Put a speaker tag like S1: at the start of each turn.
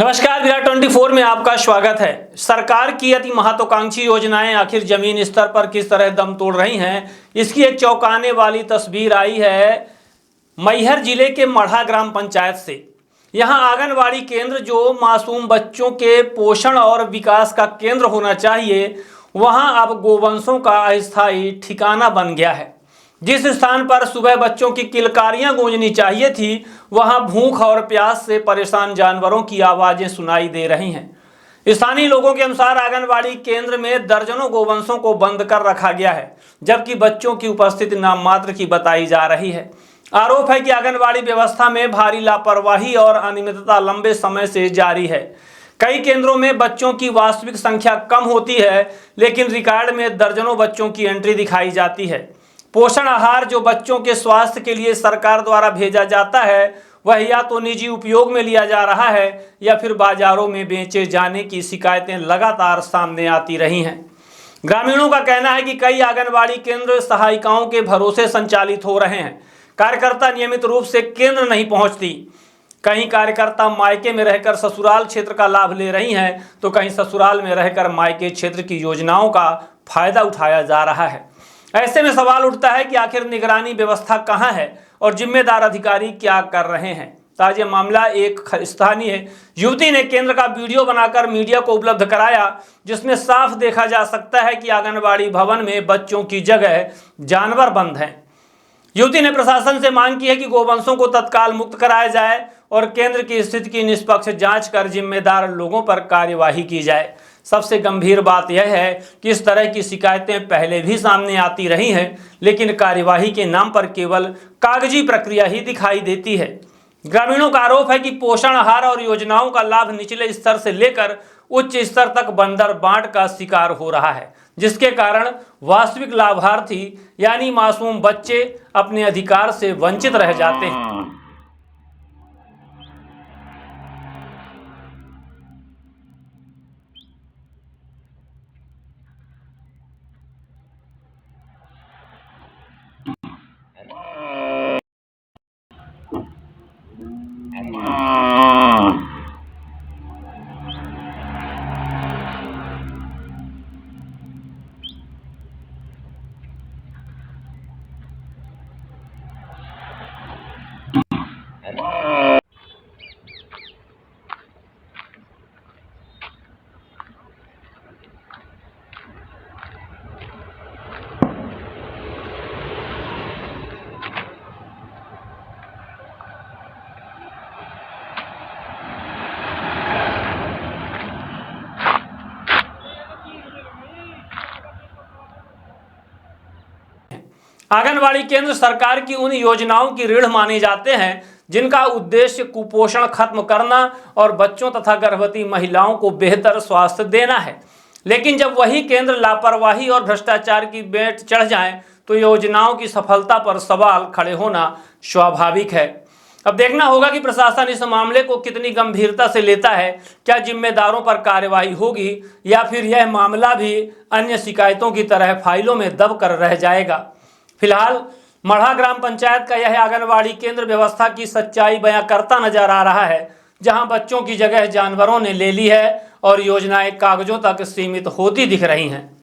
S1: नमस्कार, विराट 24 में आपका स्वागत है। सरकार की अति महत्वाकांक्षी योजनाएं आखिर जमीन स्तर पर किस तरह दम तोड़ रही हैं, इसकी एक चौंकाने वाली तस्वीर आई है मैहर जिले के मढ़ा ग्राम पंचायत से। यहां आंगनवाड़ी केंद्र, जो मासूम बच्चों के पोषण और विकास का केंद्र होना चाहिए, वहां अब गोवंशों का अस्थायी ठिकाना बन गया है। जिस स्थान पर सुबह बच्चों की किलकारियां गूंजनी चाहिए थी, वहां भूख और प्यास से परेशान जानवरों की आवाजें सुनाई दे रही हैं। स्थानीय लोगों के अनुसार आंगनवाड़ी केंद्र में दर्जनों गोवंशों को बंद कर रखा गया है, जबकि बच्चों की उपस्थिति नाम मात्र की बताई जा रही है। आरोप है कि आंगनवाड़ी व्यवस्था में भारी लापरवाही और अनियमितता लंबे समय से जारी है। कई केंद्रों में बच्चों की वास्तविक संख्या कम होती है, लेकिन रिकॉर्ड में दर्जनों बच्चों की एंट्री दिखाई जाती है। पोषण आहार जो बच्चों के स्वास्थ्य के लिए सरकार द्वारा भेजा जाता है, वह या तो निजी उपयोग में लिया जा रहा है या फिर बाजारों में बेचे जाने की शिकायतें लगातार सामने आती रही हैं। ग्रामीणों का कहना है कि कई आंगनवाड़ी केंद्र सहायिकाओं के भरोसे संचालित हो रहे हैं। कार्यकर्ता नियमित रूप से केंद्र नहीं पहुंचती। कहीं कार्यकर्ता मायके में रहकर ससुराल क्षेत्र का लाभ ले रही हैं, तो कहीं ससुराल में रहकर मायके क्षेत्र की योजनाओं का फायदा उठाया जा रहा है। ऐसे में सवाल उठता है कि आखिर निगरानी व्यवस्था कहां है और जिम्मेदार अधिकारी क्या कर रहे हैं। ताजा मामला, एक स्थानीय युवती ने केंद्र का वीडियो बनाकर मीडिया को उपलब्ध कराया, जिसमें साफ देखा जा सकता है कि आंगनवाड़ी भवन में बच्चों की जगह जानवर बंद हैं। युवती ने प्रशासन से मांग की है कि गोवंशों को तत्काल मुक्त कराया जाए और केंद्र की स्थिति की निष्पक्ष जांच कर जिम्मेदार लोगों पर कार्यवाही की जाए। सबसे गंभीर बात यह है कि इस तरह की शिकायतें पहले भी सामने आती रही हैं, लेकिन कार्यवाही के नाम पर केवल कागजी प्रक्रिया ही दिखाई देती है। ग्रामीणों का आरोप है कि पोषण आहार और योजनाओं का लाभ निचले स्तर से लेकर उच्च स्तर तक बंदर बांट का शिकार हो रहा है, जिसके कारण वास्तविक लाभार्थी यानी मासूम बच्चे अपने अधिकार से वंचित रह जाते हैं। आंगनवाड़ी केंद्र सरकार की उन योजनाओं की रीढ़ माने जाते हैं जिनका उद्देश्य कुपोषण खत्म करना और बच्चों तथा गर्भवती महिलाओं को बेहतर स्वास्थ्य देना है। लेकिन जब वही केंद्र लापरवाही और भ्रष्टाचार की बेट चढ़ जाएं, तो योजनाओं की सफलता पर सवाल खड़े होना स्वाभाविक है। अब देखना होगा कि प्रशासन इस मामले को कितनी गंभीरता से लेता है। क्या जिम्मेदारों पर कार्रवाई होगी या फिर यह मामला भी अन्य शिकायतों की तरह फाइलों में दब कर रह जाएगा। फिलहाल मढ़ा ग्राम पंचायत का यह आंगनवाड़ी केंद्र व्यवस्था की सच्चाई बयां करता नजर आ रहा है, जहां बच्चों की जगह जानवरों ने ले ली है और योजनाएं कागजों तक सीमित होती दिख रही हैं।